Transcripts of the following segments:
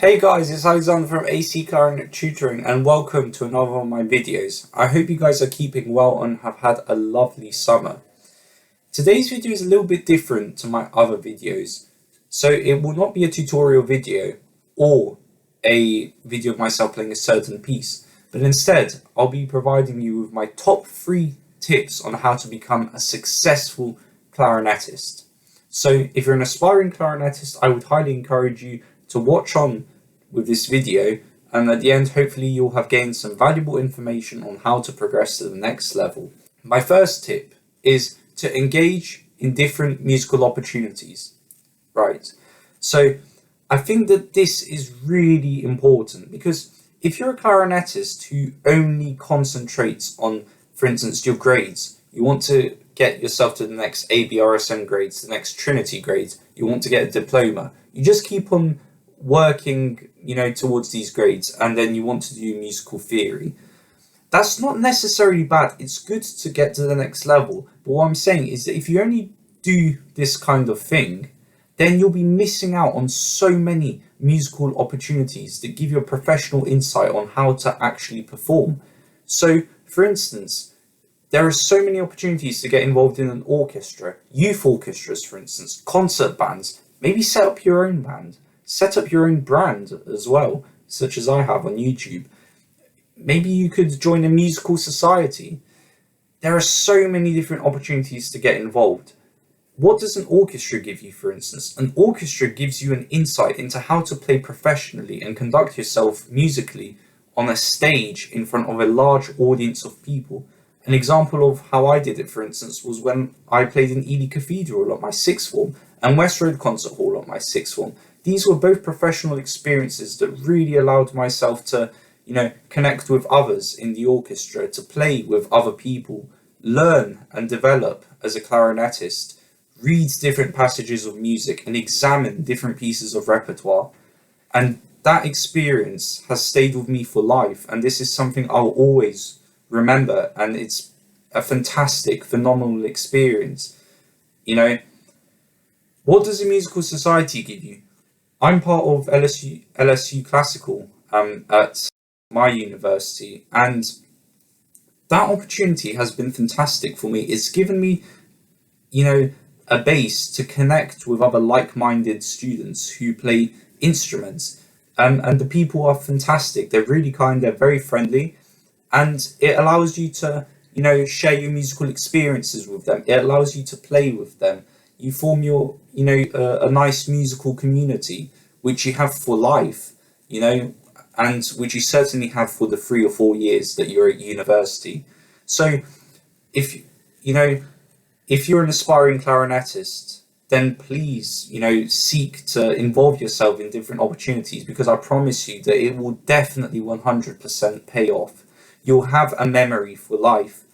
Hey guys, it's Aleksandar from AC Clarinet Tutoring and welcome to another of my videos. I hope you guys are keeping well and have had a lovely summer. Today's video is a little bit different to my other videos, so it will not be a tutorial video or a video of myself playing a certain piece, but instead I'll be providing you with my top 3 tips on how to become a successful clarinettist. So if you're an aspiring clarinettist, I would highly encourage you to watch on with this video, and at the end hopefully you'll have gained some valuable information on how to progress to the next level. My first tip is to engage in different musical opportunities. Right, so I think that this is really important because if you're a clarinettist who only concentrates on, for instance, your grades, you want to get yourself to the next ABRSM grades, the next Trinity grades, you want to get a diploma, you just keep on working, towards these grades, and then you want to do musical theory. That's not necessarily bad. It's good to get to the next level. But what I'm saying is that if you only do this kind of thing, then you'll be missing out on so many musical opportunities that give you a professional insight on how to actually perform. So, for instance, there are so many opportunities to get involved in an orchestra, youth orchestras, for instance, concert bands. Maybe set up your own band. Set up your own brand as well, such as I have on YouTube. Maybe you could join a musical society. There are so many different opportunities to get involved. What does an orchestra give you, for instance? An orchestra gives you an insight into how to play professionally and conduct yourself musically on a stage in front of a large audience of people. An example of how I did it, for instance, was when I played in Ely Cathedral at my 6th form and West Road Concert Hall at my 6th form. These were both professional experiences that really allowed myself to, connect with others in the orchestra, to play with other people, learn and develop as a clarinettist, read different passages of music and examine different pieces of repertoire. And that experience has stayed with me for life, and this is something I'll always remember, and it's a fantastic, phenomenal experience. What does a musical society give you? I'm part of LSU Classical at my university, and that opportunity has been fantastic for me. It's given me, a base to connect with other like-minded students who play instruments, and the people are fantastic. They're really kind, they're very friendly, and it allows you to, share your musical experiences with them. It allows you to play with them. You form your, a nice musical community, which you have for life, and which you certainly have for the 3 or 4 years that you're at university. So if you're an aspiring clarinettist, then please, seek to involve yourself in different opportunities, because I promise you that it will definitely 100% pay off. You'll have a memory for life.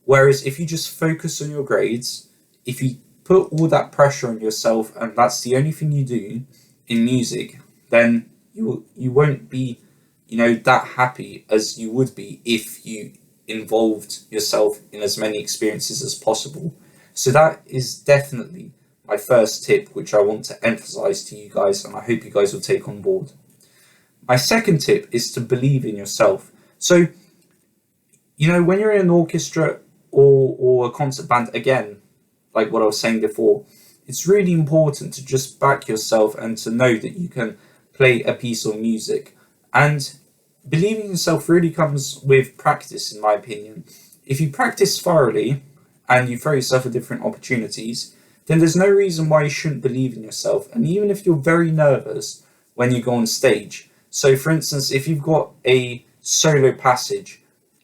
Whereas if you just focus on your grades, if you put all that pressure on yourself and that's the only thing you do in music, then you won't be, that happy as you would be if you involved yourself in as many experiences as possible. So that is definitely my first tip, which I want to emphasize to you guys, and I hope you guys will take on board. My second tip is to believe in yourself. So, when you're in an orchestra or a concert band, again, like what I was saying before, it's really important to just back yourself and to know that you can play a piece of music. And believing in yourself really comes with practice, in my opinion. If you practice thoroughly and you throw yourself at different opportunities, then there's no reason why you shouldn't believe in yourself. And even if you're very nervous when you go on stage, so for instance, if you've got a solo passage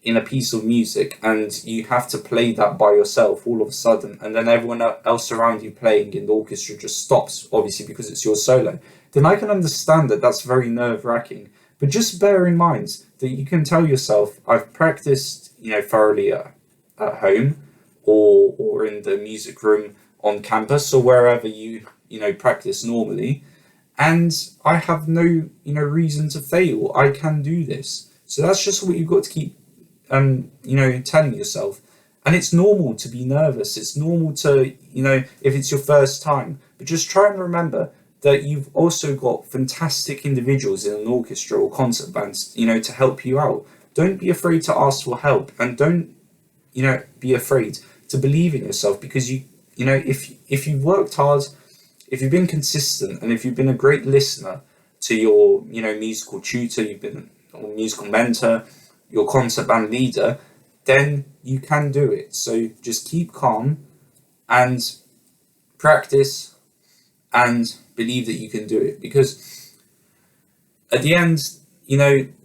in a piece of music and you have to play that by yourself all of a sudden, and then everyone else around you playing in the orchestra just stops, obviously because it's your solo, then I can understand that that's very nerve-wracking. But just bear in mind that you can tell yourself, I've practiced, thoroughly at home or in the music room on campus or wherever you practice normally, and I have no reason to fail. I can do this. So that's just what you've got to keep telling yourself. And it's normal to be nervous. It's normal to, if it's your first time, but just try and remember that you've also got fantastic individuals in an orchestra or concert band, to help you out. Don't be afraid to ask for help, and don't, be afraid to believe in yourself, because if you've worked hard, if you've been consistent, and if you've been a great listener to your, musical tutor, you've been a musical mentor, your concert band leader, then you can do it. So just keep calm and practice and believe that you can do it, because at the end,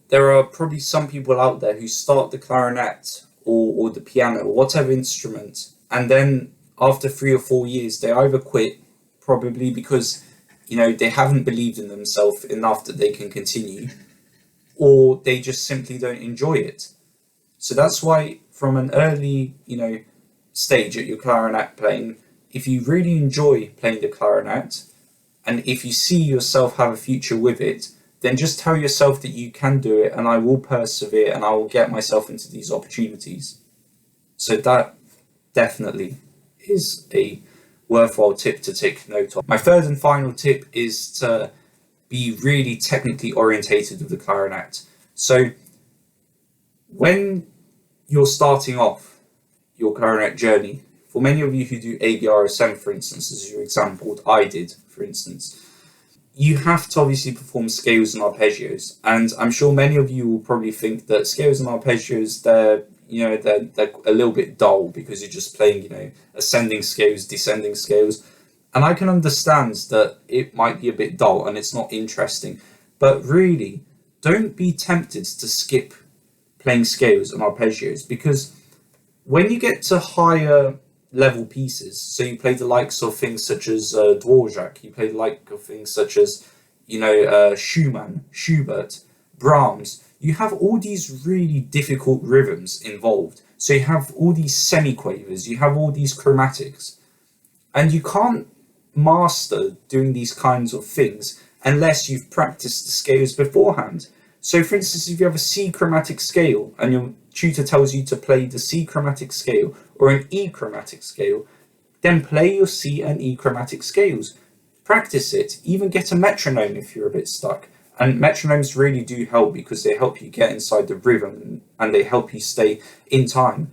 there are probably some people out there who start the clarinet or the piano or whatever instrument, and then after 3 or 4 years they either quit, probably because they haven't believed in themselves enough that they can continue, or they just simply don't enjoy it. So that's why from an early stage at your clarinet playing, if you really enjoy playing the clarinet, and if you see yourself have a future with it, then just tell yourself that you can do it, and I will persevere, and I will get myself into these opportunities. So that definitely is a worthwhile tip to take note of. My third and final tip is to be really technically orientated with the clarinet. So when you're starting off your clarinet journey, for many of you who do ABRSM, for instance, as your example, what I did, for instance, you have to obviously perform scales and arpeggios. And I'm sure many of you will probably think that scales and arpeggios, they're a little bit dull, because you're just playing, ascending scales, descending scales. And I can understand that it might be a bit dull and it's not interesting. But really, don't be tempted to skip playing scales and arpeggios, because when you get to higher level pieces, so you play the likes of things such as Dvorak, you play the like of things such as Schumann, Schubert, Brahms, you have all these really difficult rhythms involved. So you have all these semiquavers, you have all these chromatics, and you can't master doing these kinds of things unless you've practiced the scales beforehand. So for instance, if you have a C chromatic scale and your tutor tells you to play the C chromatic scale or an E chromatic scale, then play your C and E chromatic scales. Practice it, even get a metronome if you're a bit stuck. And metronomes really do help, because they help you get inside the rhythm and they help you stay in time.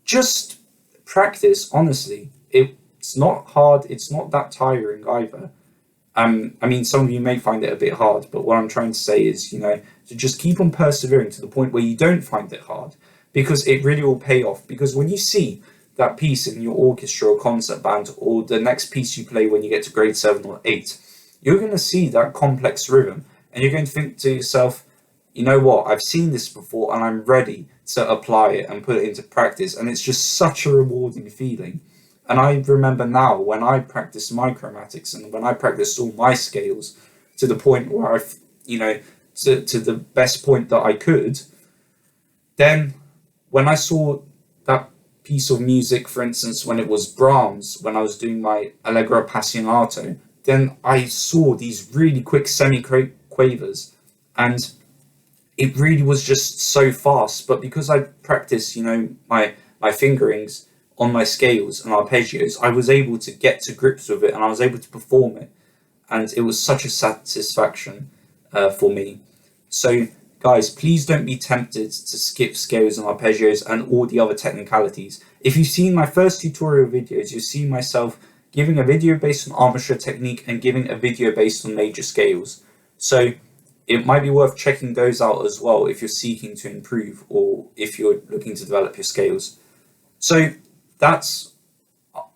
Just practice, honestly. It's not hard, it's not that tiring either. Some of you may find it a bit hard, but what I'm trying to say is, to just keep on persevering to the point where you don't find it hard, because it really will pay off. Because when you see that piece in your orchestra or concert band, or the next piece you play when you get to grade 7 or 8, you're going to see that complex rhythm, and you're going to think to yourself, you know what, I've seen this before and I'm ready to apply it and put it into practice. And it's just such a rewarding feeling. And I remember now when I practiced my chromatics and when I practiced all my scales to the point where to the best point that I could, then when I saw that piece of music, for instance, when it was Brahms, when I was doing my Allegro Appassionato, then I saw these really quick semi-quavers, and it really was just so fast. But because I practiced, my fingerings on my scales and arpeggios, I was able to get to grips with it and I was able to perform it. And it was such a satisfaction for me. So guys, please don't be tempted to skip scales and arpeggios and all the other technicalities. If you've seen my first tutorial videos, you'll see myself giving a video based on embouchure technique and giving a video based on major scales. So it might be worth checking those out as well if you're seeking to improve or if you're looking to develop your scales. So that's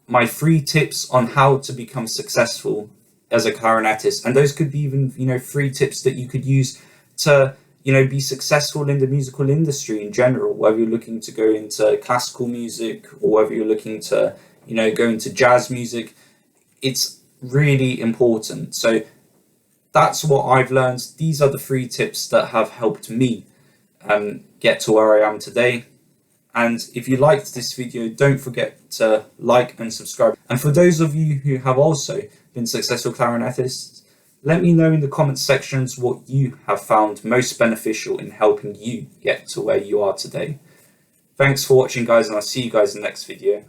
my 3 tips on how to become successful as a clarinettist. And those could be even, 3 tips that you could use to, be successful in the musical industry in general, whether you're looking to go into classical music or whether you're looking to, go into jazz music. It's really important. So that's what I've learned. These are the 3 tips that have helped me get to where I am today. And if you liked this video, don't forget to like and subscribe. And for those of you who have also been successful clarinettists, let me know in the comments sections what you have found most beneficial in helping you get to where you are today. Thanks for watching, guys, and I'll see you guys in the next video.